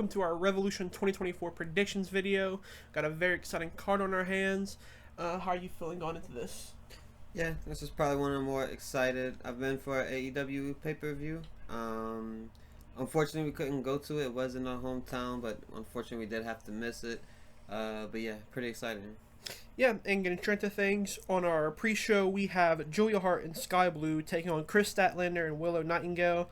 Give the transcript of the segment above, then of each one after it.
welcome to our Revolution 2024 predictions video. Got a very exciting card on our hands. How are you feeling going into this? Yeah, this is probably one of the more excited I've been for AEW pay-per-view. Unfortunately, we couldn't go to it. It was in our hometown, but unfortunately, we did have to miss it. But yeah, pretty exciting. Yeah, and getting straight to things, on our pre-show, we have Julia Hart and Sky Blue taking on Chris Statlander and Willow Nightingale.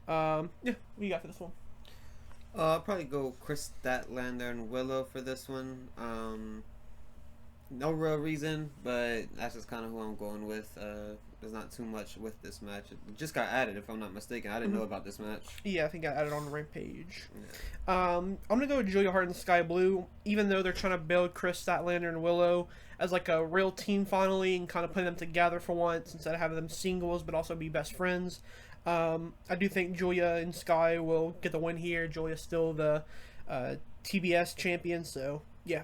Yeah, what do you got for this one? I'll probably go Chris Statlander and Willow for this one. No real reason, but that's just kind of who I'm going with. There's not too much with this match. It just got added, if I'm not mistaken. I didn't know about this match. Yeah, I think I added on the Rampage. Yeah. I'm going to go with Julia Hart and Sky Blue, even though they're trying to build Chris Statlander and Willow as like a real team finally and kind of putting them together for once instead of having them singles but also be best friends. I do think Julia and Sky will get the win here. Julia's still the TBS champion, so yeah.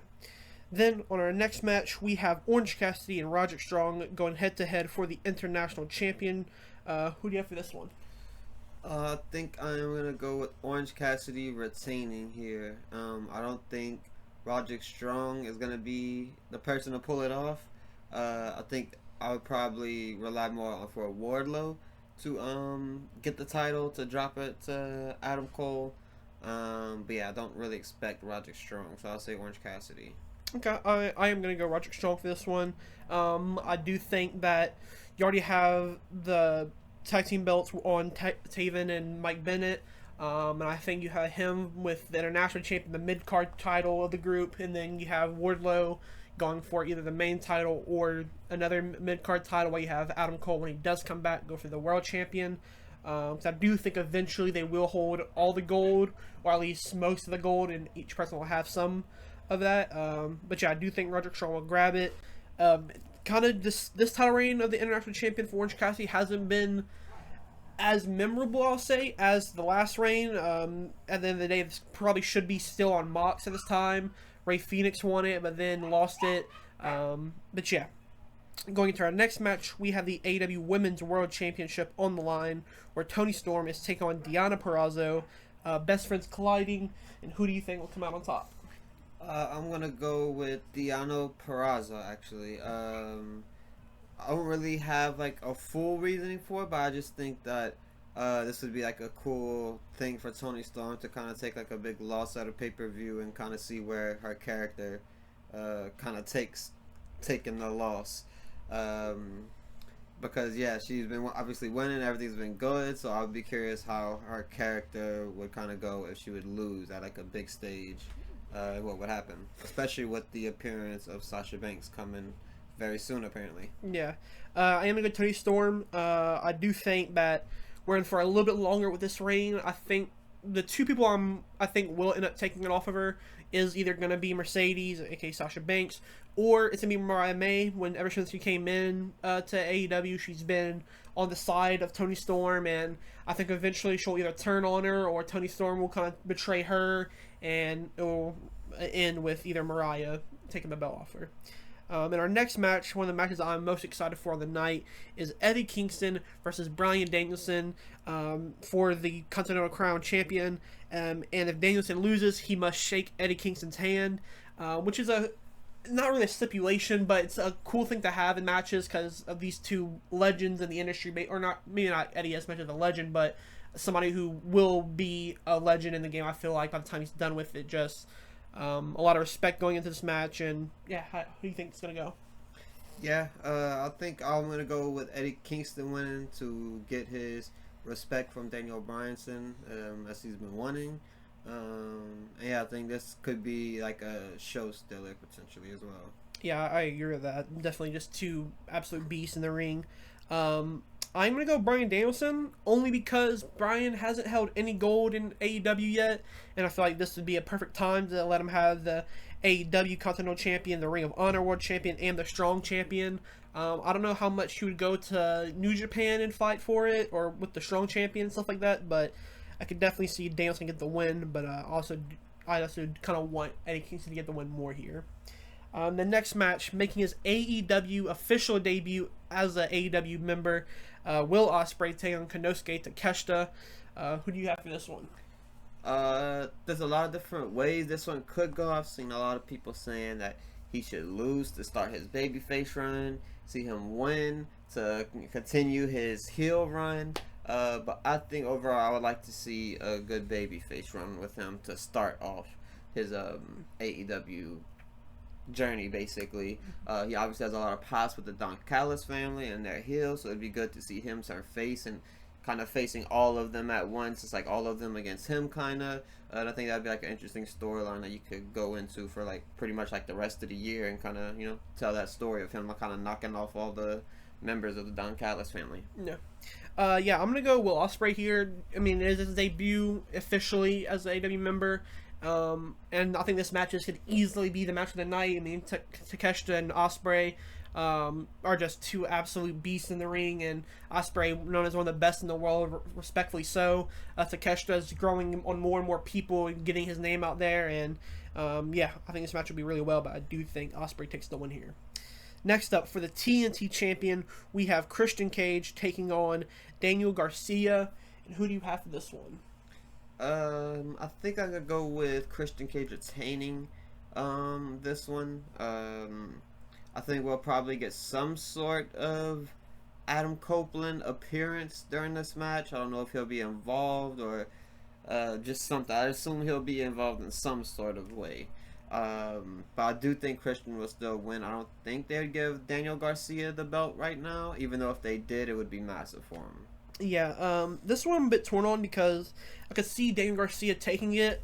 Then on our next match, we have Orange Cassidy and Roderick Strong going head-to-head for the International Champion. Who do you have for this one? I think I'm going to go with Orange Cassidy retaining here. I don't think Roderick Strong is going to be the person to pull it off. I think I would probably rely more for Wardlow to get the title, to drop it to Adam Cole. But yeah, I don't really expect Roderick Strong, so I'll say Orange Cassidy. Okay, I am going to go Roderick Strong for this one. I do think that you already have the tag team belts on Taven and Mike Bennett. And I think you have him with the International Champion, the mid-card title of the group. And then you have Wardlow going for either the main title or another mid-card title, while you have Adam Cole, when he does come back, go for the World Champion. So I do think eventually they will hold all the gold, or at least most of the gold, and each person will have some of that. But yeah, I do think Roderick Strong will grab it. Kind of this title reign of the International Champion for Orange Cassidy hasn't been as memorable, I'll say, as the last reign. At the end of the day, this probably should be still on Mox at this time. Ray Phoenix won it, but then lost it. But yeah, going into our next match, we have the AEW Women's World Championship on the line, where Toni Storm is taking on Deonna Purrazzo. Best friends colliding, and who do you think will come out on top? I'm gonna go with Deonna Purrazzo, actually. I don't really have like a full reasoning for it, but I just think that this would be like a cool thing for Toni Storm to kind of take like a big loss at a pay-per-view and kind of see where her character kind of taking the loss. Because yeah, she's been obviously winning, everything's been good, so I would be curious how her character would kind of go if she would lose at like a big stage. What would happen, especially with the appearance of Sasha Banks coming very soon, apparently. Yeah, I am going to go Toni Storm. I do think that we're in for a little bit longer with this reign. I think the two people I think will end up taking it off of her is either going to be Mercedes, aka Sasha Banks, or it's going to be Mariah May. Ever since she came in to AEW, she's been on the side of Toni Storm, and I think eventually she'll either turn on her or Toni Storm will kind of betray her, and it will end with either Mariah taking the belt off her. In our next match, one of the matches I'm most excited for on the night is Eddie Kingston versus Bryan Danielson for the Continental Crown Champion. And if Danielson loses, he must shake Eddie Kingston's hand, which is not really a stipulation, but it's a cool thing to have in matches because of these two legends in the industry, or not, maybe not Eddie as much as a legend, but somebody who will be a legend in the game. I feel like by the time he's done with it, just a lot of respect going into this match. And yeah, who do you think it's gonna go? Yeah, I think I'm gonna go with Eddie Kingston winning to get his respect from Daniel Bryanson, as he's been wanting. And yeah, I think this could be like a show stealer potentially as well. Yeah, I agree with that. Definitely just two absolute beasts in the ring. I'm going to go Bryan Danielson only because Bryan hasn't held any gold in AEW yet, and I feel like this would be a perfect time to let him have the AEW Continental Champion, the Ring of Honor World Champion, and the Strong Champion. I don't know how much he would go to New Japan and fight for it, or with the Strong Champion and stuff like that, but I could definitely see Danielson get the win, but I also kind of want Eddie Kingston to get the win more here. The next match, making his AEW official debut as an AEW member, Will Ospreay taking on Konosuke Takeshita. Who do you have for this one? There's a lot of different ways this one could go. I've seen a lot of people saying that he should lose to start his babyface run, see him win to continue his heel run. But I think overall, I would like to see a good babyface run with him to start off his AEW journey. Basically, he obviously has a lot of past with the Don Callis family and their heel, so it'd be good to see him start face and kind of facing all of them at once. It's like all of them against him, kind of. And I think that'd be like an interesting storyline that you could go into for like pretty much like the rest of the year and kind of, you know, tell that story of him kind of knocking off all the members of the Don Callis family. Yeah, I'm gonna go Will Ospreay here. I mean, it is his debut officially as an AEW member. And I think this match could easily be the match of the night. I mean, Takeshita and Ospreay are just two absolute beasts in the ring, and Ospreay, known as one of the best in the world, respectfully so. Takeshita is growing on more and more people and getting his name out there, and yeah, I think this match will be really well, but I do think Ospreay takes the win here. Next up, for the TNT champion, we have Christian Cage taking on Daniel Garcia. And who do you have for this one? I think I could go with Christian Cage retaining this one. I think we'll probably get some sort of Adam Copeland appearance during this match. I don't know if he'll be involved or just something. I assume he'll be involved in some sort of way. But I do think Christian will still win. I don't think they'd give Daniel Garcia the belt right now, even though if they did, it would be massive for him. Yeah, this one I'm a bit torn on because I could see Daniel Garcia taking it,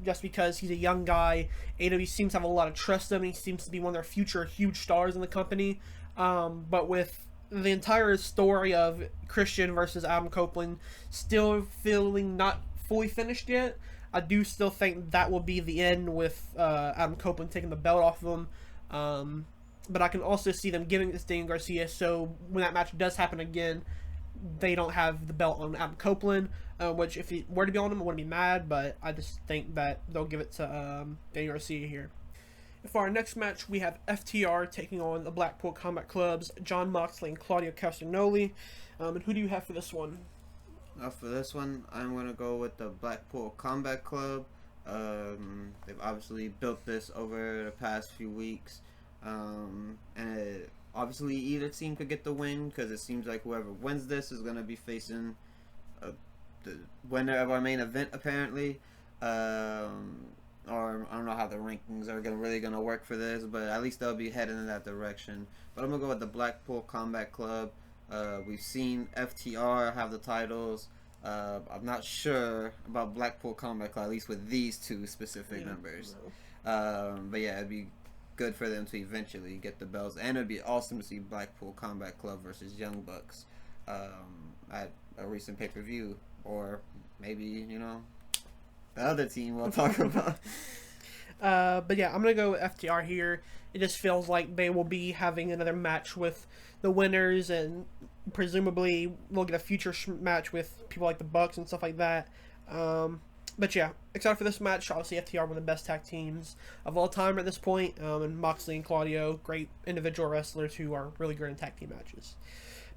just because he's a young guy. AEW seems to have a lot of trust in him, and he seems to be one of their future huge stars in the company. But with the entire story of Christian versus Adam Copeland still feeling not fully finished yet, I do still think that will be the end with Adam Copeland taking the belt off of him. But I can also see them giving this to Daniel Garcia, so when that match does happen again, they don't have the belt on Adam Copeland, which if he were to be on him, I wouldn't be mad, but I just think that they'll give it to Daniel Garcia here. For our next match, we have FTR taking on the Blackpool Combat Club's Jon Moxley and Claudio Castagnoli. And who do you have for this one? For this one, I'm going to go with the Blackpool Combat Club. They've obviously built this over the past few weeks. And obviously either team could get the win, because it seems like whoever wins this is going to be facing the winner of our main event, apparently. Or I don't know how the rankings are really going to work for this, but at least they'll be heading in that direction. But I'm going to go with the Blackpool Combat Club. We've seen FTR have the titles. I'm not sure about Blackpool Combat Club, at least with these two specific members. But yeah, it'd be good for them to eventually get the belts, and it'd be awesome to see Blackpool Combat Club versus Young Bucks at a recent pay-per-view, or maybe, you know, the other team we'll talk about. But yeah, I'm gonna go with FTR here. It just feels like they will be having another match with the winners, and presumably we'll get a future match with people like the Bucks and stuff like that. But yeah, excited for this match. Obviously, FTR one of the best tag teams of all time at this point, and Moxley and Claudio, great individual wrestlers who are really great in tag team matches.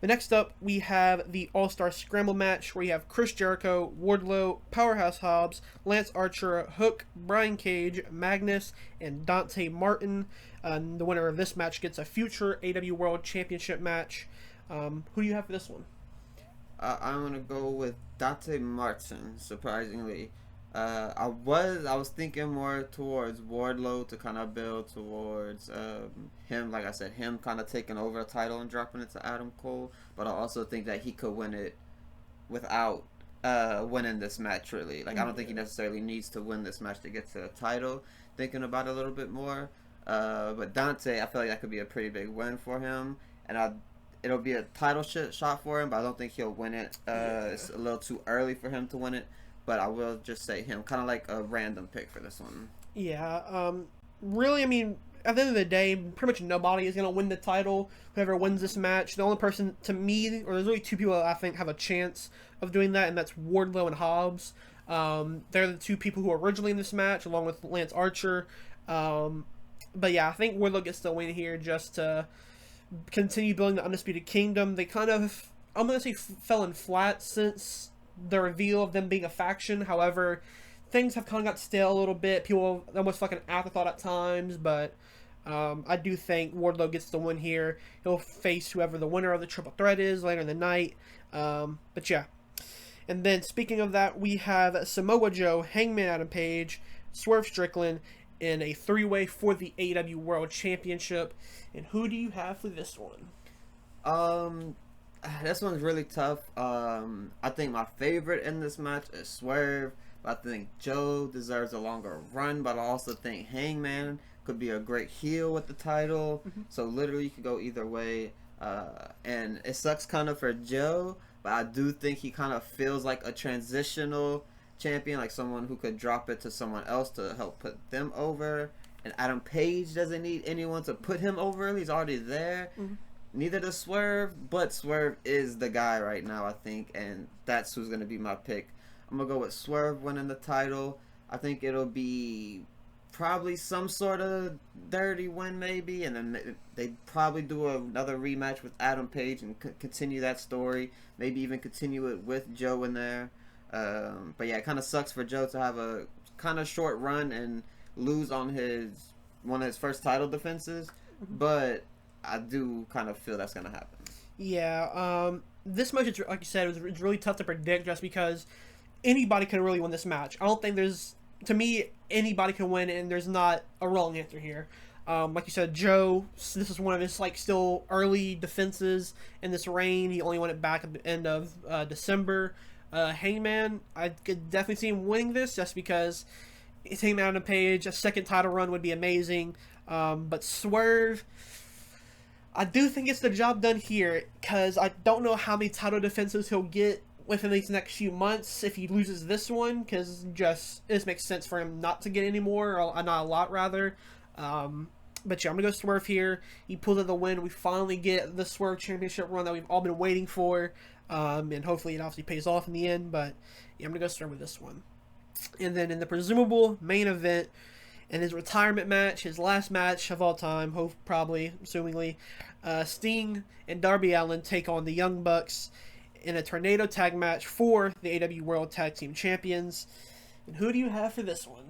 But next up, we have the All-Star Scramble match, where you have Chris Jericho, Wardlow, Powerhouse Hobbs, Lance Archer, Hook, Brian Cage, Magnus, and Dante Martin. The winner of this match gets a future AEW World Championship match. Who do you have for this one? I'm going to go with Dante Martin, surprisingly. I was thinking more towards Wardlow to kind of build towards him, like I said, him kind of taking over a title and dropping it to Adam Cole. But I also think that he could win it without winning this match, really. Like, I don't think he necessarily needs to win this match to get to the title, thinking about it a little bit more. But Dante, I feel like that could be a pretty big win for him. And it'll be a title shot for him, but I don't think he'll win it. It's a little too early for him to win it. But I will just say him, kind of like a random pick for this one. Yeah, really, I mean, at the end of the day, pretty much nobody is going to win the title. Whoever wins this match, the only person, to me, or there's only two people that I think have a chance of doing that, and that's Wardlow and Hobbs. They're the two people who are originally in this match, along with Lance Archer. But yeah, I think Wardlow gets the win here just to continue building the Undisputed Kingdom. They kind of, I'm going to say, fell in flat since the reveal of them being a faction. However, things have kind of got stale a little bit. People almost like an afterthought at times, but I do think Wardlow gets the win here. He'll face whoever the winner of the triple threat is later in the night. But yeah. And then speaking of that, we have Samoa Joe, Hangman Adam Page, Swerve Strickland in a three-way for the AEW World Championship. And who do you have for this one? This one's really tough. I think my favorite in this match is Swerve. I think Joe deserves a longer run, but I also think Hangman could be a great heel with the title. Mm-hmm. So literally, you could go either way. And it sucks kind of for Joe, but I do think he kind of feels like a transitional champion, like someone who could drop it to someone else to help put them over. And Adam Page doesn't need anyone to put him over. He's already there. Mm-hmm. Neither does Swerve, but Swerve is the guy right now, I think, and that's who's going to be my pick. I'm going to go with Swerve winning the title. I think it'll be probably some sort of dirty win maybe, and then they probably do another rematch with Adam Page and continue that story. Maybe even continue it with Joe in there. But yeah, it kind of sucks for Joe to have a kind of short run and lose on one of his first title defenses, but I do kind of feel that's going to happen. Yeah, this match, like you said, it's really tough to predict just because anybody can really win this match. I don't think to me, anybody can win, and there's not a wrong answer here. Like you said, Joe, this is one of his still early defenses in this reign. He only won it back at the end of December. Hangman, I could definitely see him winning this just because it's Hangman on the page. A second title run would be amazing. But Swerve, I do think it's the job done here because I don't know how many title defenses he'll get within these next few months if he loses this one, because it makes sense for him not to get any more, or not a lot rather. But yeah, I'm gonna go Swerve here. He pulled out the win. We finally get the Swerve Championship run that we've all been waiting for, and hopefully it obviously pays off in the end. But yeah, I'm gonna go Swerve with this one. And then in the presumable main event, in his retirement match, his last match of all time, assumingly, Sting and Darby Allin take on the Young Bucks in a tornado tag match for the AEW World Tag Team Champions. And who do you have for this one?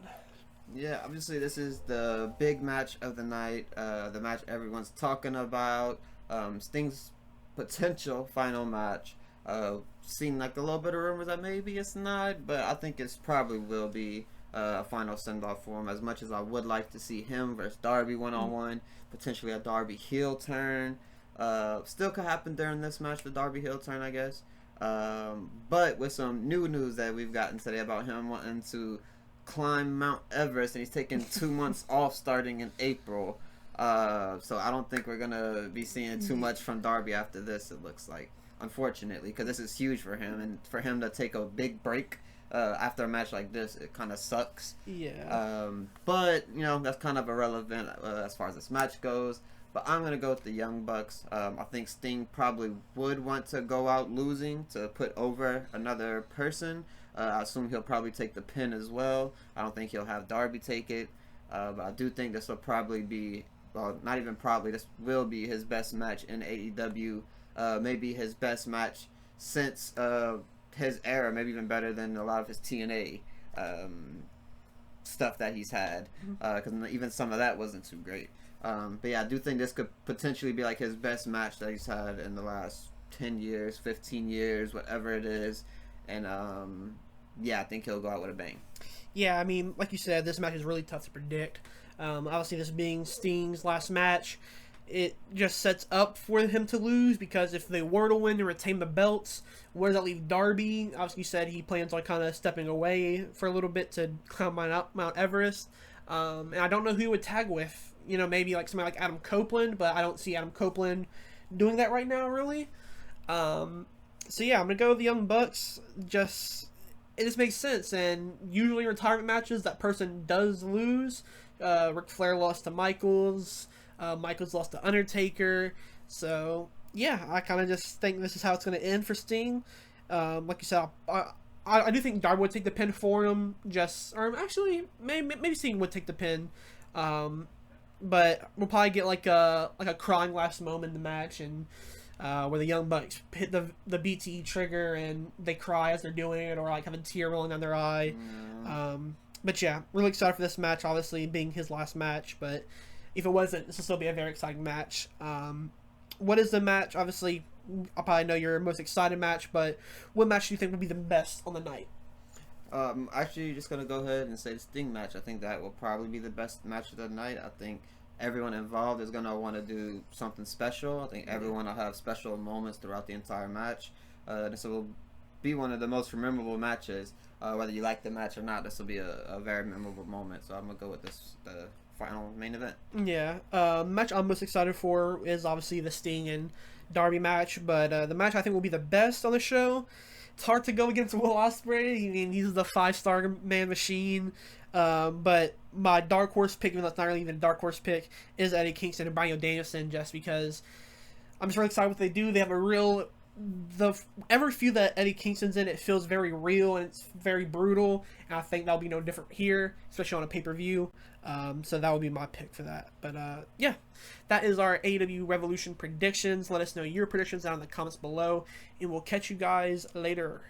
Yeah, obviously this is the big match of the night, the match everyone's talking about, Sting's potential final match. Seen like a little bit of rumors that maybe it's not, but I think it's probably will be a final send-off for him, as much as I would like to see him versus Darby one-on-one, potentially a Darby heel turn. Still could happen during this match, the Darby heel turn, I guess. But with some new news that we've gotten today about him wanting to climb Mount Everest, and he's taking 2 months off starting in April. So I don't think we're going to be seeing too much from Darby after this, it looks like, unfortunately, because this is huge for him, and for him to take a big break after a match like this, it kind of sucks. Yeah. But, that's kind of irrelevant as far as this match goes. But I'm going to go with the Young Bucks. I think Sting probably would want to go out losing to put over another person. I assume he'll probably take the pin as well. I don't think he'll have Darby take it. But I do think this will probably be, well, not even probably, this will be his best match in AEW. Maybe his best match since his era, maybe even better than a lot of his TNA stuff that he's had. Because even some of that wasn't too great. But yeah, I do think this could potentially be like his best match that he's had in the last 10 years, 15 years, whatever it is. And yeah, I think he'll go out with a bang. Yeah, I mean, like you said, this match is really tough to predict. Obviously, this being Sting's last match, it just sets up for him to lose, because if they were to win and retain the belts, where does that leave Darby? Obviously, you said he plans on kind of stepping away for a little bit to climb Mount Everest. And I don't know who he would tag with. Maybe like somebody like Adam Copeland, but I don't see Adam Copeland doing that right now, really. So yeah, I'm gonna go with the Young Bucks. It just makes sense. And usually in retirement matches, that person does lose. Ric Flair lost to Michaels. Michaels lost to Undertaker. So yeah, I kind of just think this is how it's gonna end for Sting. Like you said, I do think Darby would take the pin for him. Actually, maybe Sting would take the pin. But we'll probably get like a crying last moment in the match, and where the Young Bucks hit the BTE trigger and they cry as they're doing it, or like have a tear rolling down their eye. But yeah, really excited for this match. Obviously, being his last match, but if it wasn't, this will still be a very exciting match. What is the match? Obviously, I probably know your most excited match, but what match do you think would be the best on the night? Actually, just gonna go ahead and say the Sting match. I think that will probably be the best match of the night. I think everyone involved is gonna want to do something special. I think everyone will have special moments throughout the entire match. This will be one of the most memorable matches. Whether you like the match or not, this will be a very memorable moment. So I'm gonna go with the final main event. Yeah, match I'm most excited for is obviously the Sting and Darby match, but the match I think will be the best on the show. It's hard to go against Will Ospreay. I mean, he's the 5-star man machine. But my dark horse pick, even though it's not really even a dark horse pick, is Eddie Kingston and Bryan Danielson, just because I'm just really excited what they do. They have a real... every feud that Eddie Kingston's in, it feels very real and it's very brutal, and I think that'll be no different here, especially on a pay-per-view. So that would be my pick for that. But yeah, that is our AEW Revolution predictions. Let us know your predictions down in the comments below, and we'll catch you guys later.